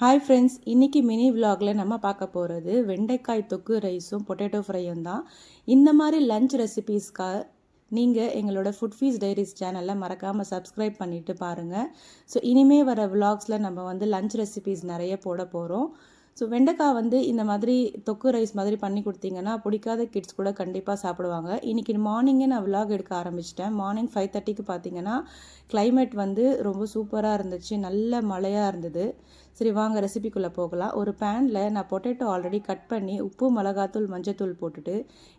Hi friends, இன்றைக்கி mini விலாகில் நம்ம பார்க்க போகிறது வெண்டைக்காய் தொக்கு ரைஸும் பொட்டேட்டோ ஃப்ரையும் தான். இந்த மாதிரி லஞ்ச் ரெசிபீஸ்க்காக நீங்கள் எங்களோட ஃபுட் ஃபீஸ் டைரிஸ் சேனலில் மறக்காமல் சப்ஸ்கிரைப் பண்ணிவிட்டு பாருங்கள். ஸோ இனிமேல் வர விலாக்ஸில் நம்ம வந்து லஞ்ச் ரெசிபீஸ் நிறைய போட போகிறோம். ஸோ வெண்டைக்காய் இந்த மாதிரி தொக்கு ரைஸ் மாதிரி பண்ணி கொடுத்தீங்கன்னா பிடிக்காத கிட்ஸ் கூட கண்டிப்பாக சாப்பிடுவாங்க. இன்றைக்கி மார்னிங்கே நான் விலாக் எடுக்க ஆரம்பிச்சிட்டேன். மார்னிங் 5:30க்கு பார்த்தீங்கன்னா கிளைமேட் ரொம்ப சூப்பராக இருந்துச்சு, நல்ல மழையாக இருந்தது. சரி வாங்க ரெசிபிக்குள்ளே போகலாம். ஒரு பேனில் நான் பொட்டேட்டோ ஆல்ரெடி கட் பண்ணி உப்பு, மிளகாத்தூள், மஞ்சத்தூள் போட்டுட்டு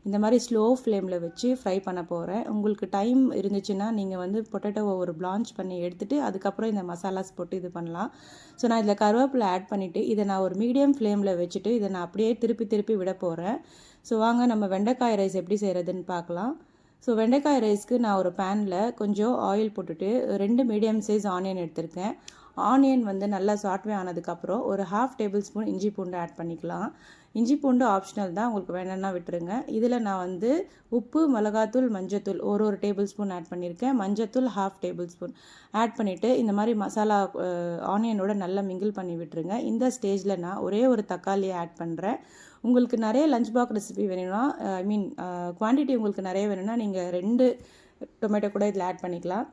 இந்த மாதிரி ஸ்லோ ஃப்ளேமில் வச்சு ஃப்ரை பண்ண போகிறேன். உங்களுக்கு டைம் இருந்துச்சுன்னா நீங்கள் பொட்டேட்டோவை ஒரு பிளான்ச் பண்ணி எடுத்துகிட்டு அதுக்கப்புறம் இந்த மசாலாஸ் போட்டு இது பண்ணலாம். ஸோ நான் இதில் கருவேப்பிலை ஆட் பண்ணிவிட்டு இதை நான் ஒரு மீடியம் ஃப்ளேமில் வச்சுட்டு இதை நான் அப்படியே திருப்பி விட போகிறேன். ஸோ வாங்க நம்ம வெண்டைக்காய் ரைஸ் எப்படி செய்கிறதுன்னு பார்க்கலாம். ஸோ வெண்டைக்காய் ரைஸ்க்கு நான் ஒரு பேனில் கொஞ்சம் ஆயில் போட்டுட்டு 2 மீடியம் சைஸ் ஆனியன் எடுத்திருக்கேன். ஆனியன் நல்லா சாட்வே ஆனதுக்கப்புறம் ஒரு 1/2 டேபிள் ஸ்பூன் இஞ்சி பூண்டு ஆட் பண்ணிக்கலாம். இஞ்சி பூண்டு ஆப்ஷனல் தான், உங்களுக்கு வேணும்னா விட்டுருங்க. இதில் நான் உப்பு, மிளகாத்தூள், மஞ்சத்தூள் ஒரு டேபிள் ஸ்பூன் ஆட் பண்ணியிருக்கேன். மஞ்சத்தூள் 1/2 டேபிள் ஸ்பூன் ஆட் பண்ணிவிட்டு இந்த மாதிரி மசாலா ஆனியனோட நல்லா மிங்கிள் பண்ணி விட்டுருங்க. இந்த ஸ்டேஜில் நான் ஒரே ஒரு தக்காளியை ஆட் பண்ணுறேன். உங்களுக்கு நிறைய லஞ்ச் பாக்ஸ் ரெசிபி வேணும்னா குவான்டிட்டி உங்களுக்கு நிறைய வேணும்னா நீங்கள் 2 டொமேட்டோ கூட இதில் ஆட் பண்ணிக்கலாம்.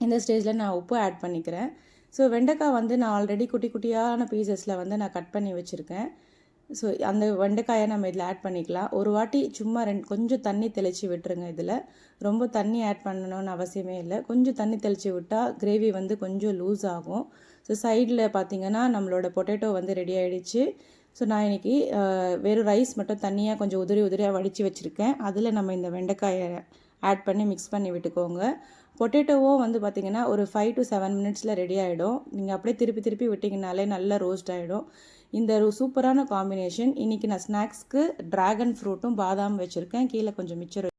இந்த ஸ்டேஜில் நான் உப்பு ஆட் பண்ணிக்கிறேன். ஸோ வெண்டைக்காய் நான் ஆல்ரெடி குட்டி குட்டியான பீசஸில் நான் கட் பண்ணி வச்சுருக்கேன். ஸோ அந்த வெண்டைக்காயை நம்ம இதில் ஆட் பண்ணிக்கலாம். ஒரு வாட்டி சும்மா கொஞ்சம் தண்ணி தெளித்து விட்டுருங்க. இதில் ரொம்ப தண்ணி ஆட் பண்ணணும்னு அவசியமே இல்லை. கொஞ்சம் தண்ணி தெளித்து விட்டால் கிரேவி கொஞ்சம் லூஸ் ஆகும். ஸோ சைடில் பார்த்திங்கன்னா நம்மளோட பொட்டேட்டோ ரெடி ஆகிடுச்சு. ஸோ நான் இன்றைக்கி வெறும் ரைஸ் மட்டும் தண்ணியாக கொஞ்சம் உதிரியாக வடித்து வச்சுருக்கேன். அதில் நம்ம இந்த வெண்டைக்காயை ஆட் பண்ணி மிக்ஸ் பண்ணி விட்டுக்கோங்க. பொட்டேட்டோவும் பார்த்திங்கன்னா ஒரு 5 to 7 மினிட்ஸில் ரெடி ஆகிடும். நீங்கள் அப்படியே திருப்பி விட்டிங்கனாலே நல்லா ரோஸ்ட் ஆகிடும். இந்த சூப்பரான காம்பினேஷன். இன்றைக்கி நான் ஸ்நாக்ஸ்க்கு ட்ராகன் ஃப்ரூட்டும் பாதாம் வச்சுருக்கேன். கீழே கொஞ்சம் மிச்சர்